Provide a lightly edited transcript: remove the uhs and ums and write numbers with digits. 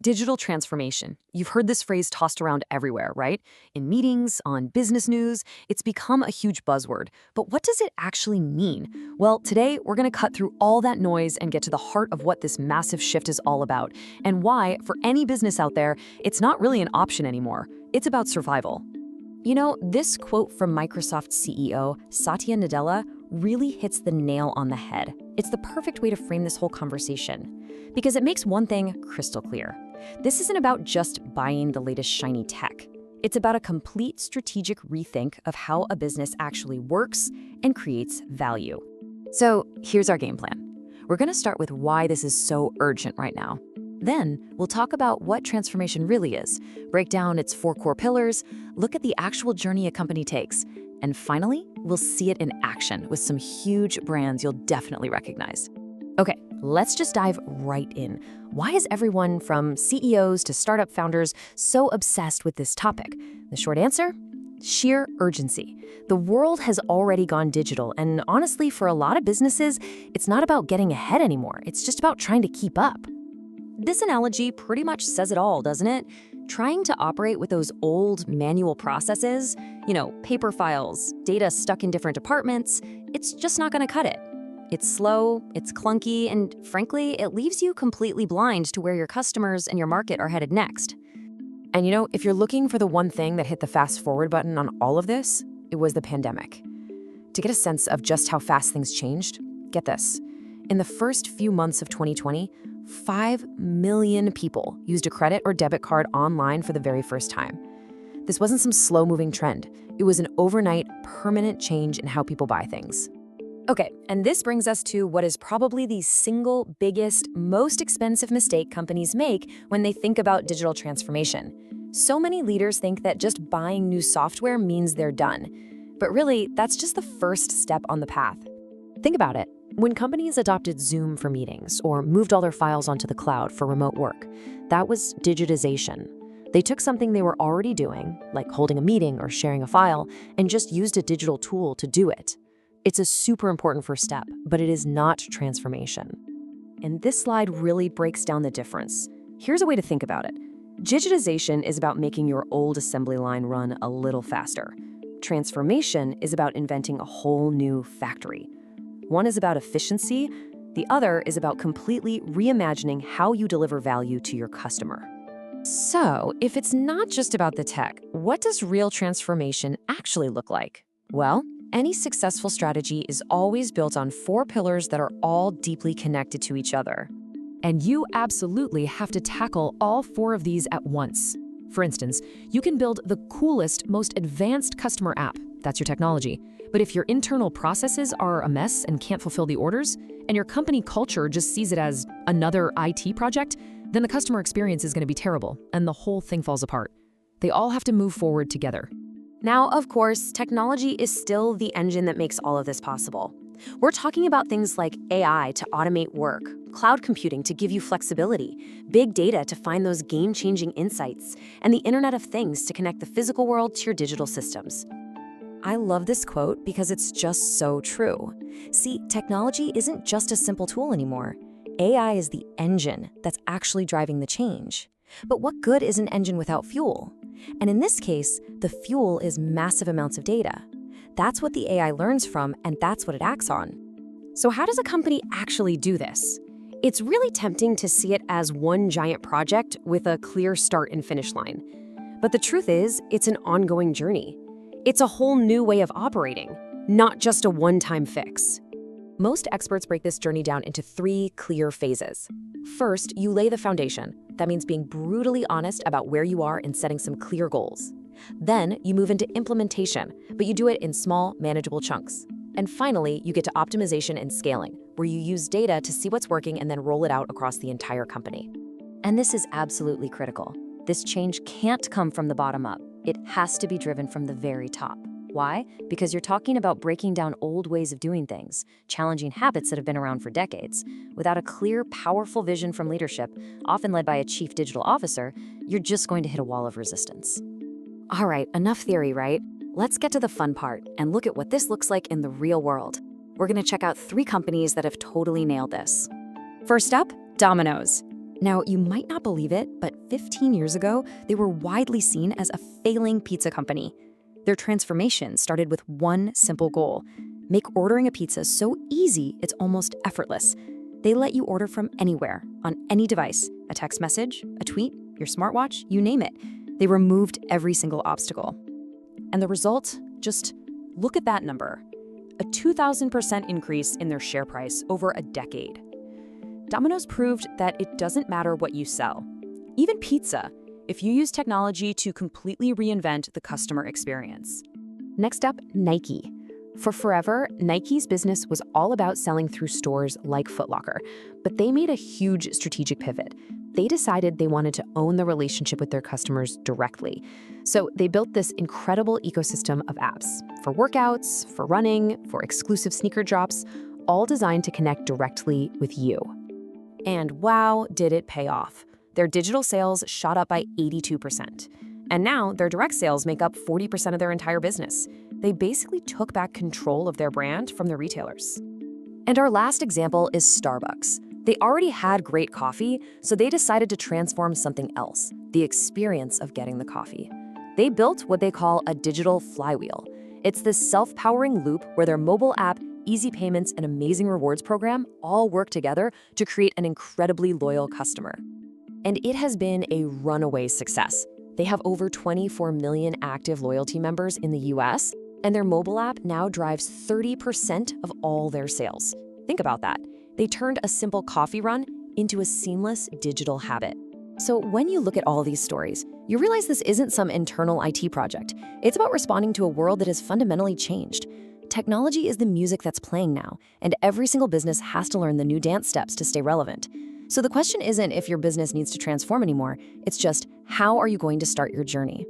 Digital transformation. You've heard this phrase tossed around everywhere, right? In meetings, on business news, it's become a huge buzzword. But what does it actually mean? Well, today we're going to cut through all that noise and get to the heart of what this massive shift is all about, and why, for any business out there, it's not really an option anymore. It's about survival. You know, this quote from Microsoft CEO Satya Nadella really hits the nail on the head. It's the perfect way to frame this whole conversation, because it makes one thing crystal clear. This isn't about just buying the latest shiny tech. It's about a complete strategic rethink of how a business actually works and creates value. So here's our game plan. We're going to start with why this is so urgent right now. Then we'll talk about what transformation really is, break down its 4 core pillars, look at the actual journey a company takes, and finally, we'll see it in action with some huge brands you'll definitely recognize. Okay, let's just dive right in. Why is everyone from CEOs to startup founders so obsessed with this topic? The short answer? Sheer urgency. The world has already gone digital, and honestly, for a lot of businesses, it's not about getting ahead anymore. It's just about trying to keep up. This analogy pretty much says it all, doesn't it? Trying to operate with those old manual processes, paper files, data stuck in different departments, it's just not going to cut it. It's slow, it's clunky, and frankly, it leaves you completely blind to where your customers and your market are headed next. And if you're looking for the one thing that hit the fast forward button on all of this, it was the pandemic. To get a sense of just how fast things changed, get this. In the first few months of 2020, 5 million people used a credit or debit card online for the very first time. This wasn't some slow-moving trend. It was an overnight, permanent change in how people buy things. Okay, and this brings us to what is probably the single biggest, most expensive mistake companies make when they think about digital transformation. So many leaders think that just buying new software means they're done. But really, that's just the first step on the path. Think about it. When companies adopted Zoom for meetings or moved all their files onto the cloud for remote work, that was digitization. They took something they were already doing, like holding a meeting or sharing a file, and just used a digital tool to do it. It's a super important first step, but it is not transformation. And this slide really breaks down the difference. Here's a way to think about it. Digitization is about making your old assembly line run a little faster. Transformation is about inventing a whole new factory. One is about efficiency, the other is about completely reimagining how you deliver value to your customer. So, if it's not just about the tech, what does real transformation actually look like? Well, any successful strategy is always built on 4 pillars that are all deeply connected to each other. And you absolutely have to tackle all 4 of these at once. For instance, you can build the coolest, most advanced customer app. That's your technology. But if your internal processes are a mess and can't fulfill the orders, and your company culture just sees it as another IT project, then the customer experience is going to be terrible, and the whole thing falls apart. They all have to move forward together. Now, of course, technology is still the engine that makes all of this possible. We're talking about things like AI to automate work, cloud computing to give you flexibility, big data to find those game-changing insights, and the Internet of Things to connect the physical world to your digital systems. I love this quote because it's just so true. See, technology isn't just a simple tool anymore. AI is the engine that's actually driving the change. But what good is an engine without fuel? And in this case, the fuel is massive amounts of data. That's what the AI learns from, and that's what it acts on. So how does a company actually do this? It's really tempting to see it as one giant project with a clear start and finish line. But the truth is, it's an ongoing journey. It's a whole new way of operating, not just a one-time fix. Most experts break this journey down into 3 clear phases. First, you lay the foundation. That means being brutally honest about where you are and setting some clear goals. Then, you move into implementation, but you do it in small, manageable chunks. And finally, you get to optimization and scaling, where you use data to see what's working and then roll it out across the entire company. And this is absolutely critical. This change can't come from the bottom up. It has to be driven from the very top. Why? Because you're talking about breaking down old ways of doing things, challenging habits that have been around for decades. Without a clear, powerful vision from leadership, often led by a chief digital officer, you're just going to hit a wall of resistance. All right, enough theory, right? Let's get to the fun part and look at what this looks like in the real world. We're going to check out 3 companies that have totally nailed this. First up, Domino's. Now, you might not believe it, but 15 years ago, they were widely seen as a failing pizza company. Their transformation started with one simple goal: make ordering a pizza so easy it's almost effortless. They let you order from anywhere, on any device, a text message, a tweet, your smartwatch, you name it. They removed every single obstacle. And the result? Just look at that number. A 2,000% increase in their share price over a decade. Domino's proved that it doesn't matter what you sell. Even pizza, if you use technology to completely reinvent the customer experience. Next up, Nike. For forever, Nike's business was all about selling through stores like Foot Locker, but they made a huge strategic pivot. They decided they wanted to own the relationship with their customers directly. So they built this incredible ecosystem of apps for workouts, for running, for exclusive sneaker drops, all designed to connect directly with you. And wow, did it pay off. Their digital sales shot up by 82%. And now their direct sales make up 40% of their entire business. They basically took back control of their brand from the retailers. And our last example is Starbucks. They already had great coffee, so they decided to transform something else, the experience of getting the coffee. They built what they call a digital flywheel. It's this self-powering loop where their mobile app, easy payments, and amazing rewards program all work together to create an incredibly loyal customer. And it has been a runaway success. They have over 24 million active loyalty members in the US, and their mobile app now drives 30% of all their sales. Think about that. They turned a simple coffee run into a seamless digital habit. So when you look at all these stories, you realize this isn't some internal IT project. It's about responding to a world that has fundamentally changed. Technology is the music that's playing now, and every single business has to learn the new dance steps to stay relevant. So the question isn't if your business needs to transform anymore, it's just how are you going to start your journey?